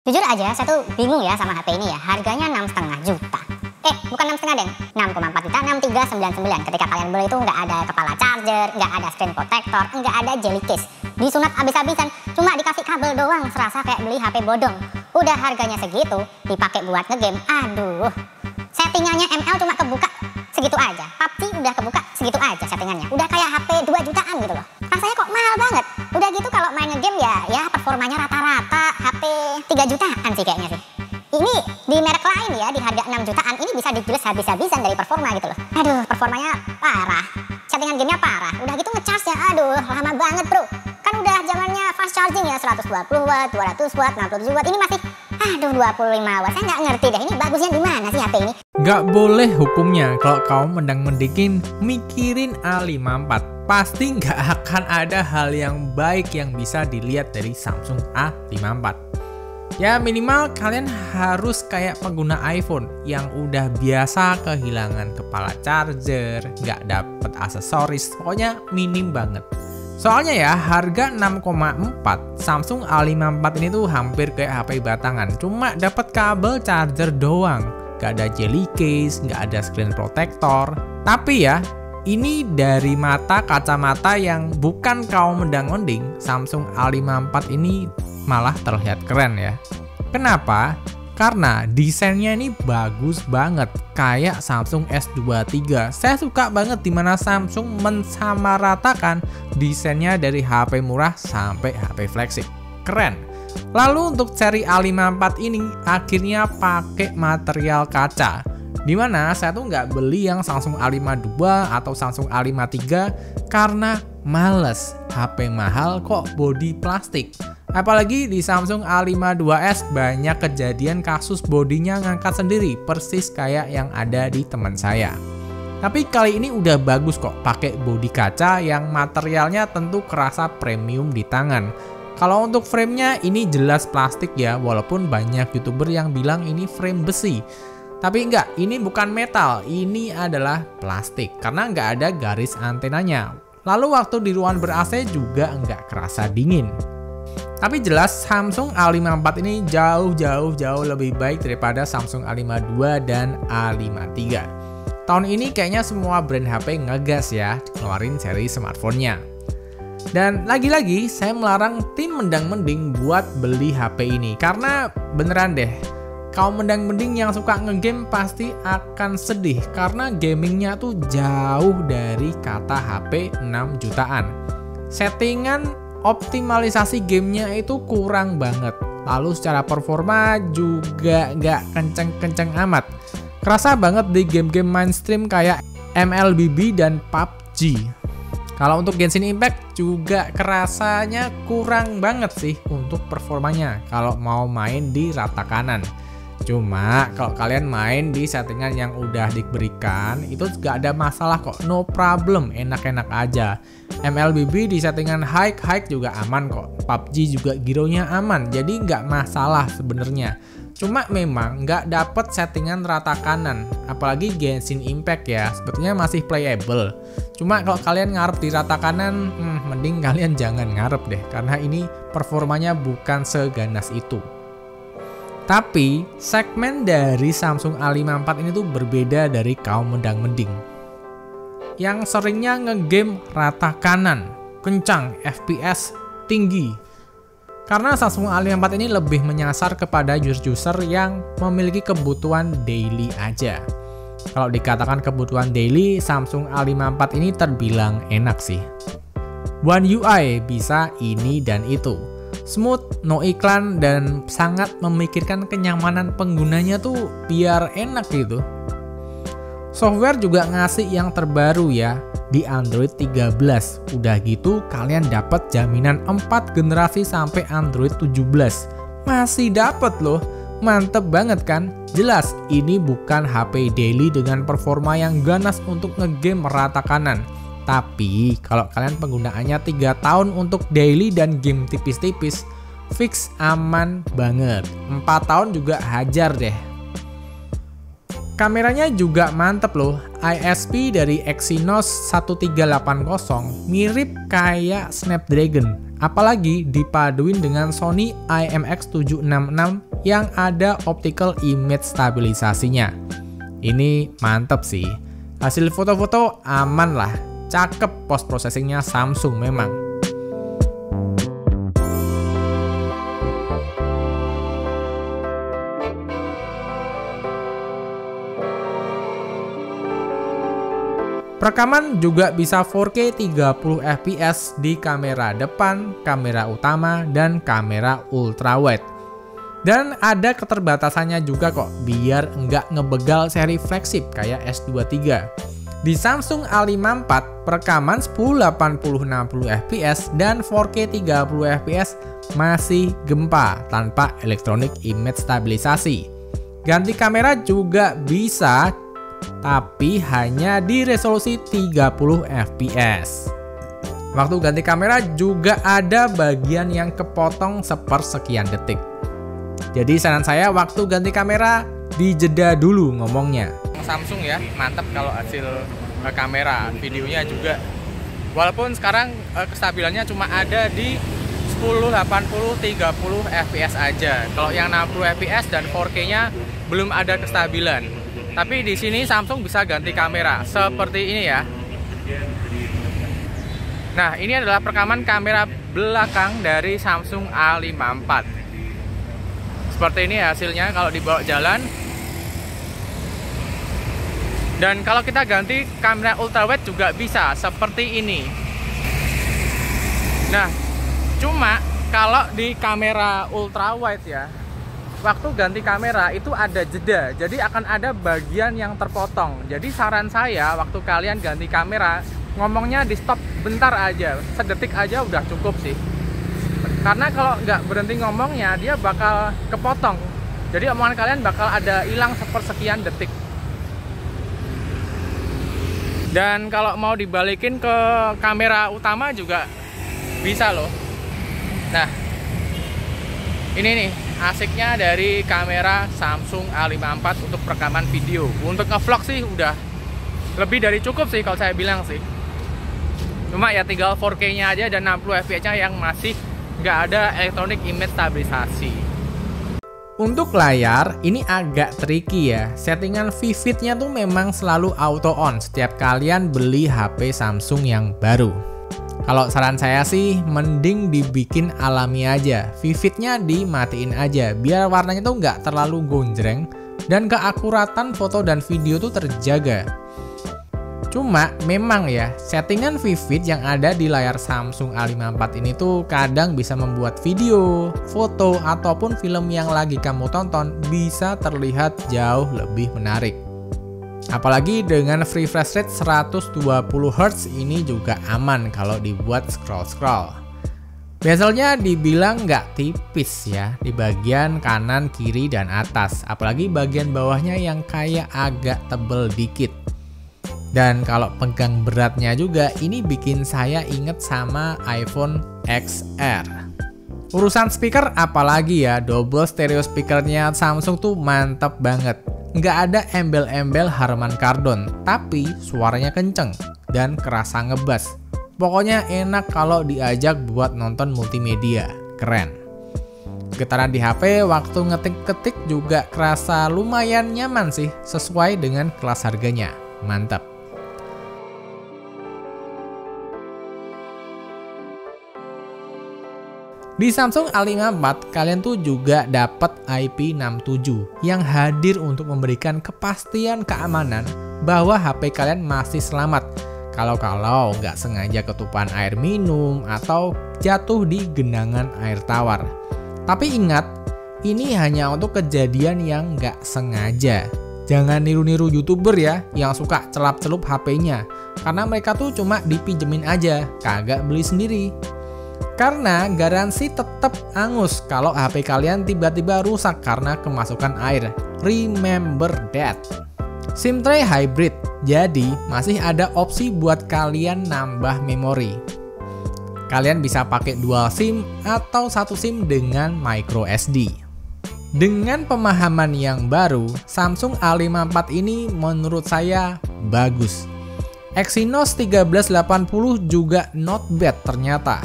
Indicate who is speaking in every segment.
Speaker 1: Jujur aja, saya tuh bingung ya sama HP ini ya. Harganya 6,5 juta. Bukan 6,5 deng, 6,4 juta, 6,399. Ketika kalian beli itu nggak ada kepala charger, nggak ada screen protector, nggak ada jelly case. Disunat abis-abisan, cuma dikasih kabel doang, serasa kayak beli HP bodong. Udah harganya segitu, dipakai buat ngegame, aduh. Settingannya ML cuma kebuka segitu aja. PUBG udah kebuka segitu aja settingannya. Udah kayak HP 2 jutaan gitu loh. Rasanya kok mahal banget. Udah gitu kalau main ngegame ya performanya rata-rata HP 3 jutaan sih kayaknya sih. Ini di merek lain ya, di harga 6 jutaan ini bisa dijual habis-habisan dari performa gitu loh. Aduh, performanya parah. Settingan gamenya parah. Udah gitu ngecharge ya, aduh lama banget bro. Kan udah zamannya fast charging ya, 120 watt, 200 watt, 67 watt. Ini masih 25 watt. Saya nggak ngerti deh, ini bagusnya di mana sih HP ini?
Speaker 2: Nggak boleh hukumnya kalau kamu mendang-mendingin mikirin A54. Pasti nggak akan ada hal yang baik yang bisa dilihat dari Samsung A54. Ya minimal kalian harus kayak pengguna iPhone yang udah biasa kehilangan kepala charger, nggak dapet aksesoris, pokoknya minim banget. Soalnya ya harga 6,4 Samsung A54 ini tuh hampir kayak HP batangan, cuma dapat kabel charger doang, nggak ada jelly case, nggak ada screen protector. Tapi ya ini dari mata kacamata yang bukan kaum mendang-mending, Samsung A54 ini malah terlihat keren ya. Kenapa? Karena desainnya ini bagus banget, kayak Samsung S23. Saya suka banget dimana Samsung mensamaratakan desainnya dari HP murah sampai HP flagship. Keren. Lalu untuk seri A54 ini akhirnya pakai material kaca. Dimana saya tuh nggak beli yang Samsung A52 atau Samsung A53 karena males. HP mahal kok bodi plastik. Apalagi di Samsung A52s banyak kejadian kasus bodinya ngangkat sendiri, persis kayak yang ada di teman saya. Tapi kali ini udah bagus kok pakai bodi kaca yang materialnya tentu kerasa premium di tangan. Kalau untuk framenya ini jelas plastik ya, walaupun banyak YouTuber yang bilang ini frame besi. Tapi enggak, ini bukan metal, ini adalah plastik karena nggak ada garis antenanya. Lalu waktu di ruangan ber-AC juga nggak kerasa dingin. Tapi jelas Samsung A54 ini jauh lebih baik daripada Samsung A52 dan A53. Tahun ini kayaknya semua brand HP ngegas ya, keluarin seri smartphone-nya. Dan lagi-lagi saya melarang tim mendang-mending buat beli HP ini karena beneran deh, kaum mendang-mending yang suka ngegame pasti akan sedih karena gamingnya tuh jauh dari kata HP 6 jutaan. Settingan optimalisasi gamenya itu kurang banget. Lalu secara performa juga nggak kenceng-kenceng amat. Kerasa banget di game-game mainstream kayak MLBB dan PUBG. Kalau untuk Genshin Impact juga kerasanya kurang banget sih untuk performanya kalau mau main di rata kanan. Cuma kalau kalian main di settingan yang udah diberikan itu gak ada masalah kok, no problem, enak-enak aja. MLBB di settingan high juga aman kok, PUBG juga gironya aman, jadi nggak masalah sebenarnya. Cuma memang nggak dapet settingan rata kanan, apalagi Genshin Impact ya, sebetulnya masih playable. Cuma kalau kalian ngarep di rata kanan, mending kalian jangan ngarep deh, karena ini performanya bukan seganas itu. Tapi segmen dari Samsung A54 ini tuh berbeda dari kaum mendang-mending yang seringnya ngegame rata kanan, kencang, FPS tinggi. Karena Samsung A54 ini lebih menyasar kepada user-user yang memiliki kebutuhan daily aja. Kalau dikatakan kebutuhan daily, Samsung A54 ini terbilang enak sih. One UI bisa ini dan itu. Smooth, no iklan, dan sangat memikirkan kenyamanan penggunanya tuh biar enak gitu. Software juga ngasih yang terbaru ya, di Android 13. Udah gitu kalian dapat jaminan 4 generasi sampai Android 17. Masih dapat loh, mantep banget kan? Jelas ini bukan HP daily dengan performa yang ganas untuk ngegame rata kanan. Tapi kalau kalian penggunaannya 3 tahun untuk daily dan game tipis-tipis, fix aman banget. 4 tahun juga hajar deh. Kameranya juga mantep loh. ISP dari Exynos 1380 mirip kayak Snapdragon. Apalagi dipaduin dengan Sony IMX766 yang ada optical image stabilisasinya. Ini mantep sih. Hasil foto-foto aman lah. Cakep post processingnya Samsung memang. Perekaman juga bisa 4K 30 fps di kamera depan, kamera utama, dan kamera ultrawide. Dan ada keterbatasannya juga kok, biar nggak ngebegal seri flagship kayak S23. Di Samsung A54, perekaman 1080 60 fps dan 4K 30 fps masih gempa tanpa electronic image stabilisasi. Ganti kamera juga bisa, tapi hanya di resolusi 30 fps. Waktu ganti kamera juga ada bagian yang kepotong sepersekian detik. Jadi saran saya waktu ganti kamera dijeda dulu ngomongnya. Samsung ya, mantap kalau hasil kamera, videonya juga. Walaupun sekarang kestabilannya cuma ada di 1080 30 fps aja. Kalau yang 60 fps dan 4K-nya belum ada kestabilan. Tapi di sini Samsung bisa ganti kamera seperti ini ya. Nah, ini adalah perekaman kamera belakang dari Samsung A54. Seperti ini hasilnya kalau dibawa jalan. Dan kalau kita ganti kamera ultrawide juga bisa seperti ini. Nah, cuma kalau di kamera ultrawide ya, waktu ganti kamera itu ada jeda, jadi akan ada bagian yang terpotong. Jadi saran saya waktu kalian ganti kamera, ngomongnya di stop bentar aja, sedetik aja udah cukup sih. Karena kalau nggak berhenti ngomongnya, dia bakal kepotong. Jadi omongan kalian bakal ada hilang sepersekian detik. Dan kalau mau dibalikin ke kamera utama juga bisa loh. Nah, ini nih asiknya dari kamera Samsung A54 untuk perekaman video. Untuk nge-vlog sih udah lebih dari cukup sih kalau saya bilang sih. Cuma ya tinggal 4K-nya aja dan 60 fps-nya yang masih nggak ada electronic image stabilisasi. Untuk layar, ini agak tricky ya. Settingan Vivid-nya tuh memang selalu auto on setiap kalian beli HP Samsung yang baru. Kalau saran saya sih, mending dibikin alami aja. Vivid-nya dimatiin aja, biar warnanya tuh nggak terlalu gonjreng dan keakuratan foto dan video tuh terjaga. Cuma memang ya, settingan Vivid yang ada di layar Samsung A54 ini tuh kadang bisa membuat video, foto, ataupun film yang lagi kamu tonton bisa terlihat jauh lebih menarik. Apalagi dengan refresh rate 120Hz ini juga aman kalau dibuat scroll-scroll. Bezelnya dibilang nggak tipis ya, di bagian kanan, kiri, dan atas. Apalagi bagian bawahnya yang kayak agak tebel dikit. Dan kalau pegang beratnya juga, ini bikin saya inget sama iPhone XR. Urusan speaker apalagi ya, double stereo speakernya Samsung tuh mantap banget. Nggak ada embel-embel Harman Kardon, tapi suaranya kenceng dan kerasa ngebass. Pokoknya enak kalau diajak buat nonton multimedia, keren. Getaran di HP waktu ngetik-ketik juga kerasa lumayan nyaman sih, sesuai dengan kelas harganya, mantap. Di Samsung A54, kalian tuh juga dapat IP67 yang hadir untuk memberikan kepastian keamanan bahwa HP kalian masih selamat kalau nggak sengaja ketupan air minum atau jatuh di genangan air tawar. Tapi ingat, ini hanya untuk kejadian yang nggak sengaja. Jangan niru-niru YouTuber ya yang suka celap-celup HP-nya, karena mereka tuh cuma dipinjemin aja, kagak beli sendiri. Karena garansi tetap angus kalau HP kalian tiba-tiba rusak karena kemasukan air. Remember that. SIM tray hybrid, jadi masih ada opsi buat kalian nambah memori. Kalian bisa pakai dual SIM atau satu SIM dengan micro SD. Dengan pemahaman yang baru, Samsung A54 ini menurut saya bagus. Exynos 1380 juga not bad ternyata.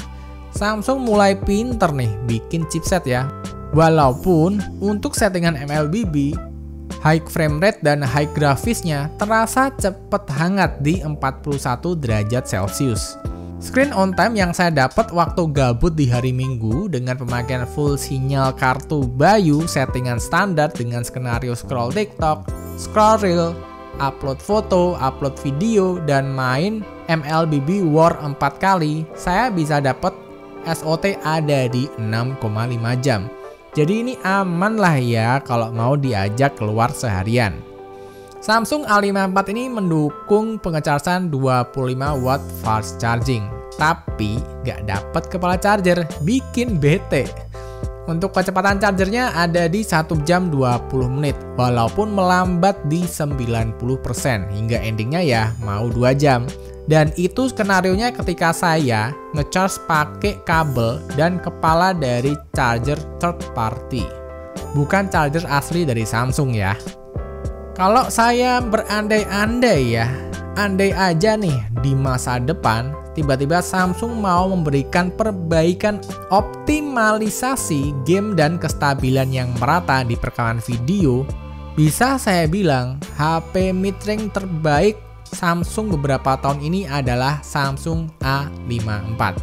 Speaker 2: Samsung mulai pinter nih bikin chipset ya. Walaupun untuk settingan MLBB, high frame rate dan high grafisnya terasa cepet hangat di 41 derajat Celcius. Screen on time yang saya dapat waktu gabut di hari Minggu dengan pemakaian full sinyal kartu Bayu, settingan standar dengan skenario scroll TikTok, scroll reel, upload foto, upload video, dan main MLBB War 4 kali, saya bisa dapat SOT ada di 6,5 jam. Jadi ini aman lah ya kalau mau diajak keluar seharian. Samsung A54 ini mendukung pengecasan 25 watt fast charging, tapi nggak dapat kepala charger, bikin bete. Untuk kecepatan chargernya ada di 1 jam 20 menit, walaupun melambat di 90% hingga endingnya ya mau 2 jam. Dan itu skenarionya ketika saya ngecharge pakai kabel dan kepala dari charger third party, bukan charger asli dari Samsung ya. Kalau saya berandai-andai ya, andai aja nih di masa depan tiba-tiba Samsung mau memberikan perbaikan optimalisasi game dan kestabilan yang merata di perekaman video, bisa saya bilang HP mid-range terbaik Samsung beberapa tahun ini adalah Samsung A54.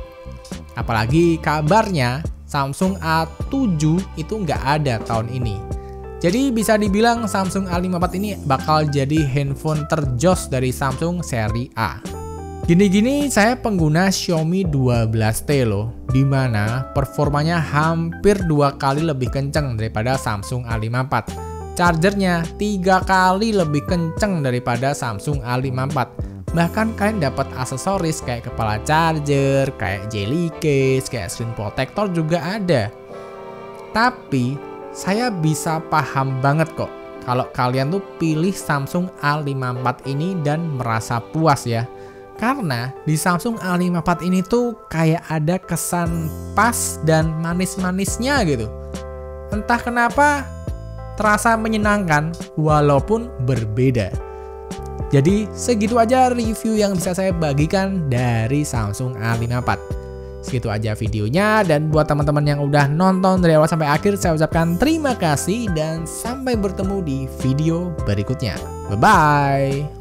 Speaker 2: Apalagi kabarnya Samsung A7 itu nggak ada tahun ini. Jadi bisa dibilang Samsung A54 ini bakal jadi handphone terjos dari Samsung seri A. Gini-gini saya pengguna Xiaomi 12T loh, dimana performanya hampir 2 kali lebih kenceng daripada Samsung A54. Chargernya 3 kali lebih kenceng daripada Samsung A54. Bahkan kalian dapat aksesoris kayak kepala charger, kayak jelly case, kayak screen protector juga ada. Tapi saya bisa paham banget kok kalau kalian tuh pilih Samsung A54 ini dan merasa puas ya. Karena di Samsung A54 ini tuh kayak ada kesan pas dan manis-manisnya gitu. Entah kenapa terasa menyenangkan walaupun berbeda. Jadi segitu aja review yang bisa saya bagikan dari Samsung A54. Segitu aja videonya, dan buat teman-teman yang udah nonton dari awal sampai akhir, saya ucapkan terima kasih dan sampai bertemu di video berikutnya. Bye-bye!